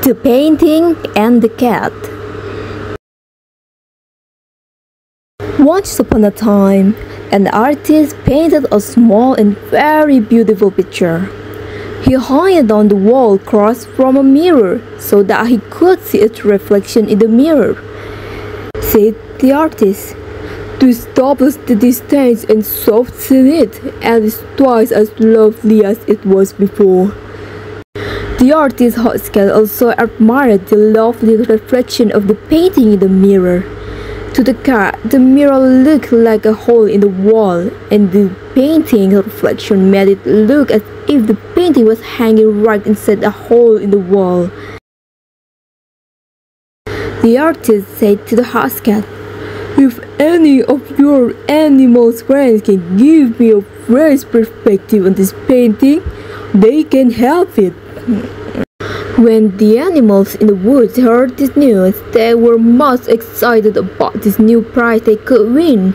The Painting and the Cat. Once upon a time, an artist painted a small and very beautiful picture. He hung it on the wall across from a mirror so that he could see its reflection in the mirror. Said the artist, "This doubles the distance and softens it, and is twice as lovely as it was before." The artist's hostess also admired the lovely reflection of the painting in the mirror. To the cat, the mirror looked like a hole in the wall, and the painting reflection made it look as if the painting was hanging right inside a hole in the wall. The artist said to the house cat, "If any of your animals friends can give me a fresh perspective on this painting, they can have it." When the animals in the woods heard this news, they were most excited about this new prize they could win.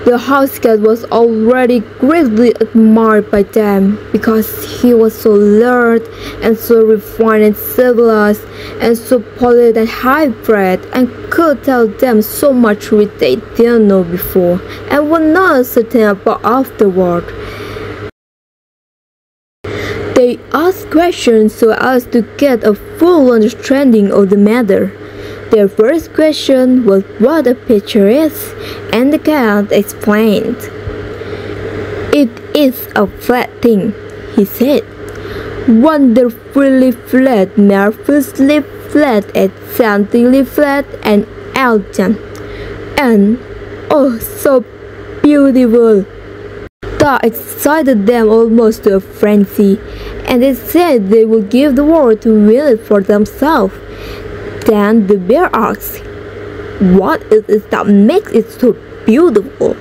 The house cat was already greatly admired by them because he was so learned and so refined and civilized and so polite and high-bred and could tell them so much which they didn't know before and were not certain about afterward. They asked questions so as to get a full understanding of the matter. Their first question was what a picture is, and the cat explained. "It is a flat thing," he said. "Wonderfully flat, marvelously flat, excitingly flat, and elegant. And, oh, so beautiful." That excited them almost to a frenzy, and they said they would give the world to win it for themselves. Then the bear asked, "What is it that makes it so beautiful?"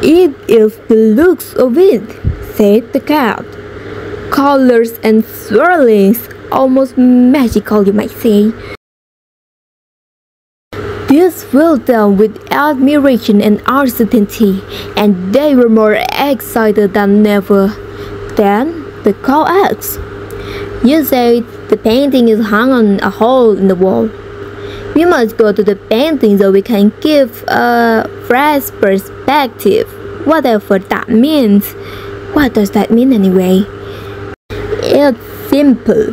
"It is the looks of it," said the cat. "Colors and swirlings, almost magical, you might say." This filled them with admiration and uncertainty, and they were more excited than ever. Then the cow asked, "You said the painting is hung on a hole in the wall. We must go to the painting so we can give a fresh perspective, whatever that means." "What does that mean anyway?" "It's simple,"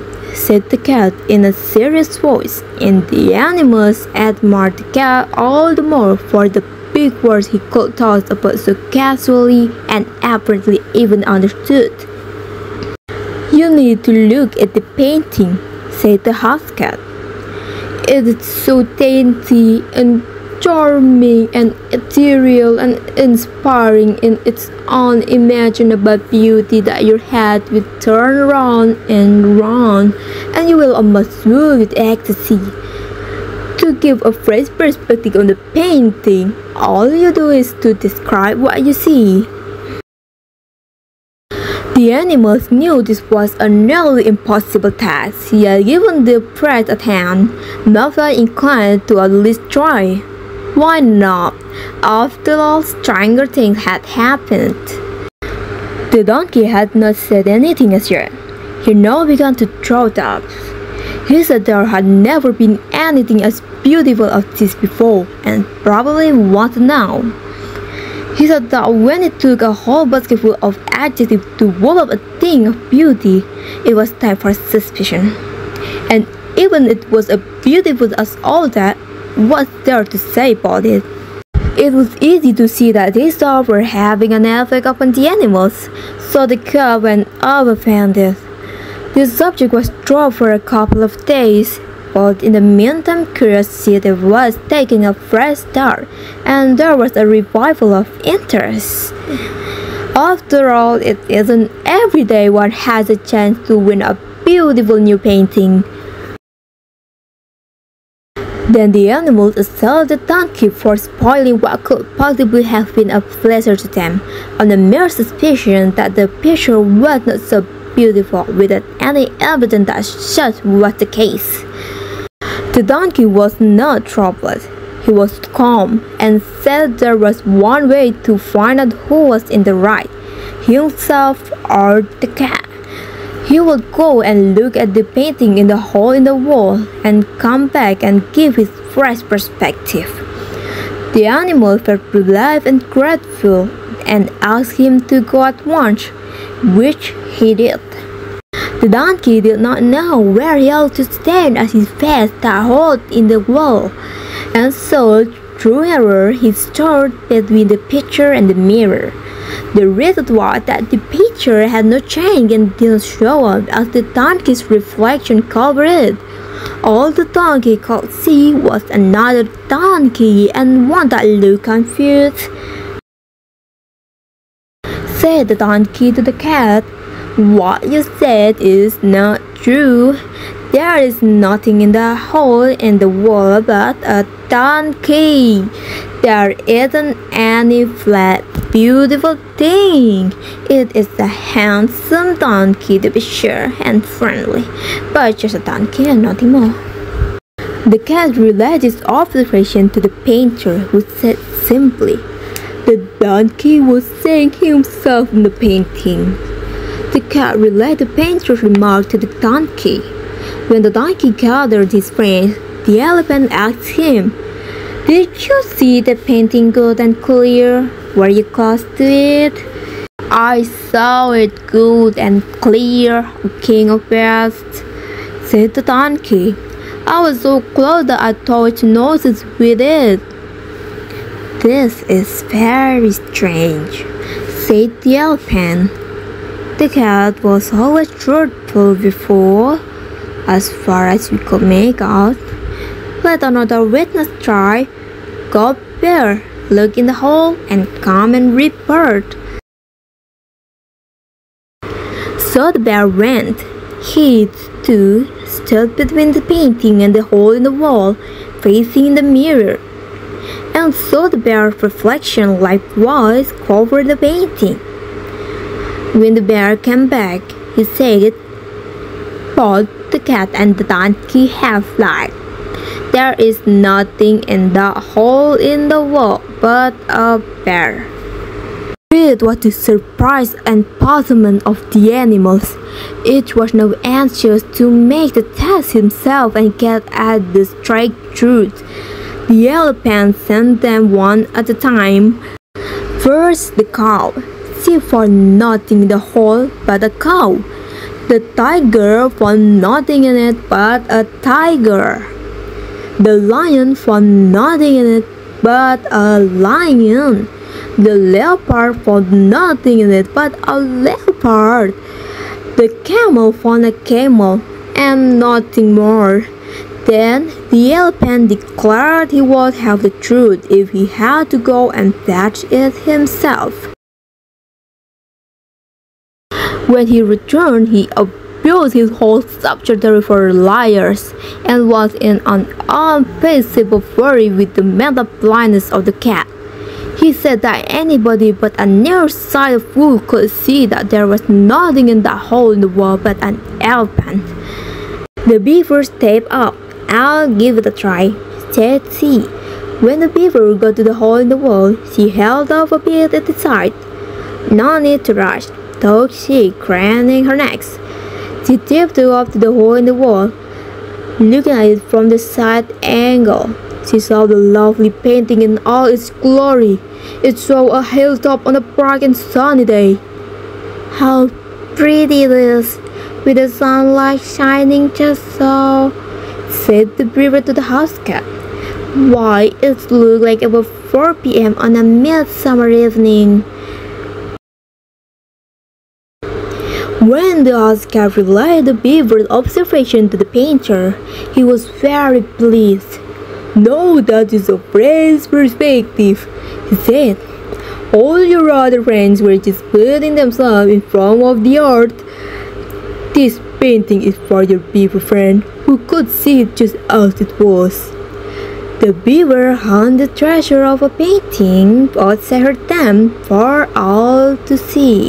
said the cat in a serious voice, and the animals admired the cat all the more for the big words he could talk about so casually and apparently even understood. "You need to look at the painting," said the house cat. "It is so dainty and charming and ethereal and inspiring in its unimaginable beauty that your head will turn round and round, and you will almost swoon with ecstasy. To give a fresh perspective on the painting, all you do is to describe what you see." The animals knew this was a nearly impossible task, yet given the prize at hand, none felt inclined to at least try. Why not? After all, stranger things had happened. The donkey had not said anything as yet. He now began to trot up. He said there had never been anything as beautiful as this before, and probably wasn't now. He said that when it took a whole basketful of adjectives to wall up a thing of beauty, it was time for suspicion. And even it was as beautiful as all that, what's there to say about it? It was easy to see that these thoughts were having an effect upon the animals, so the cat went offended. The subject was dropped for a couple of days, but in the meantime curiosity was taking a fresh start, and there was a revival of interest. After all, it isn't every day one has a chance to win a beautiful new painting. Then the animals assailed the donkey for spoiling what could possibly have been a pleasure to them, on the mere suspicion that the picture was not so beautiful, without any evidence that such was the case. The donkey was not troubled. He was calm and said there was one way to find out who was in the right, himself or the cat. He would go and look at the painting in the hole in the wall and come back and give his fresh perspective. The animal felt relieved and grateful and asked him to go at once, which he did. The donkey did not know where he ought to stand as he faced the hole in the wall, and so, through error, he stood between the picture and the mirror. The result was that the picture had no change and didn't show up as the donkey's reflection covered it. All the donkey could see was another donkey and one that looked confused. Said the donkey to the cat, "What you said is not true. There is nothing in the hole in the wall but a donkey. There isn't any flat, beautiful thing. It is a handsome donkey to be sure and friendly, but just a donkey and nothing more." The cat relayed his observation to the painter, who said simply, "The donkey was seeing himself in the painting." The cat relayed the painter's remark to the donkey. When the donkey gathered his friends, the elephant asked him, "Did you see the painting good and clear? Were you close to it?" "I saw it good and clear, O King of Beasts," said the donkey. "I was so close that I touched noses with it." "This is very strange," said the elephant. The cat was always truthful before, as far as we could make out. "Let another witness try. Go there, look in the hole, and come and report." So the bear went. He, too, stood between the painting and the hole in the wall, facing the mirror. And so the bear's reflection likewise covered the painting. When the bear came back, he said, "Both the cat and the donkey have lied. There is nothing in the hole in the wall but a bear." Great was the surprise and puzzlement of the animals. Each was now anxious to make the test himself and get at the straight truth. The elephant sent them one at a time. First, the cow. She found nothing in the hole but a cow. The tiger found nothing in it but a tiger. The lion found nothing in it but a lion. The leopard found nothing in it but a leopard. The camel found a camel and nothing more. Then the elephant declared he would have the truth if he had to go and fetch it himself. When he returned, he abused his whole subsidiary for liars and was in an unfeasible fury with the mental blindness of the cat. He said that anybody but a nearsighted fool could see that there was nothing in the hole in the wall but an elephant. The beaver stepped up. "I'll give it a try," said she. When the beaver got to the hole in the wall, she held off a bit at the side. "No need to rush," thought she, craning her neck. She tiptoed up to the hole in the wall, looking at it from the side angle. She saw the lovely painting in all its glory. It showed a hilltop on a bright and sunny day. "How pretty it is, with the sunlight shining just so," said the beaver to the house cat. "Why, it looks like about 4 p.m. on a midsummer evening." When the house cat relayed the beaver's observation to the painter, he was very pleased. "Now that is a fresh perspective," he said. "All your other friends were just putting themselves in front of the art. This painting is for your beaver friend, who could see it just as it was." The beaver hung the treasure of a painting outside her dam for all to see.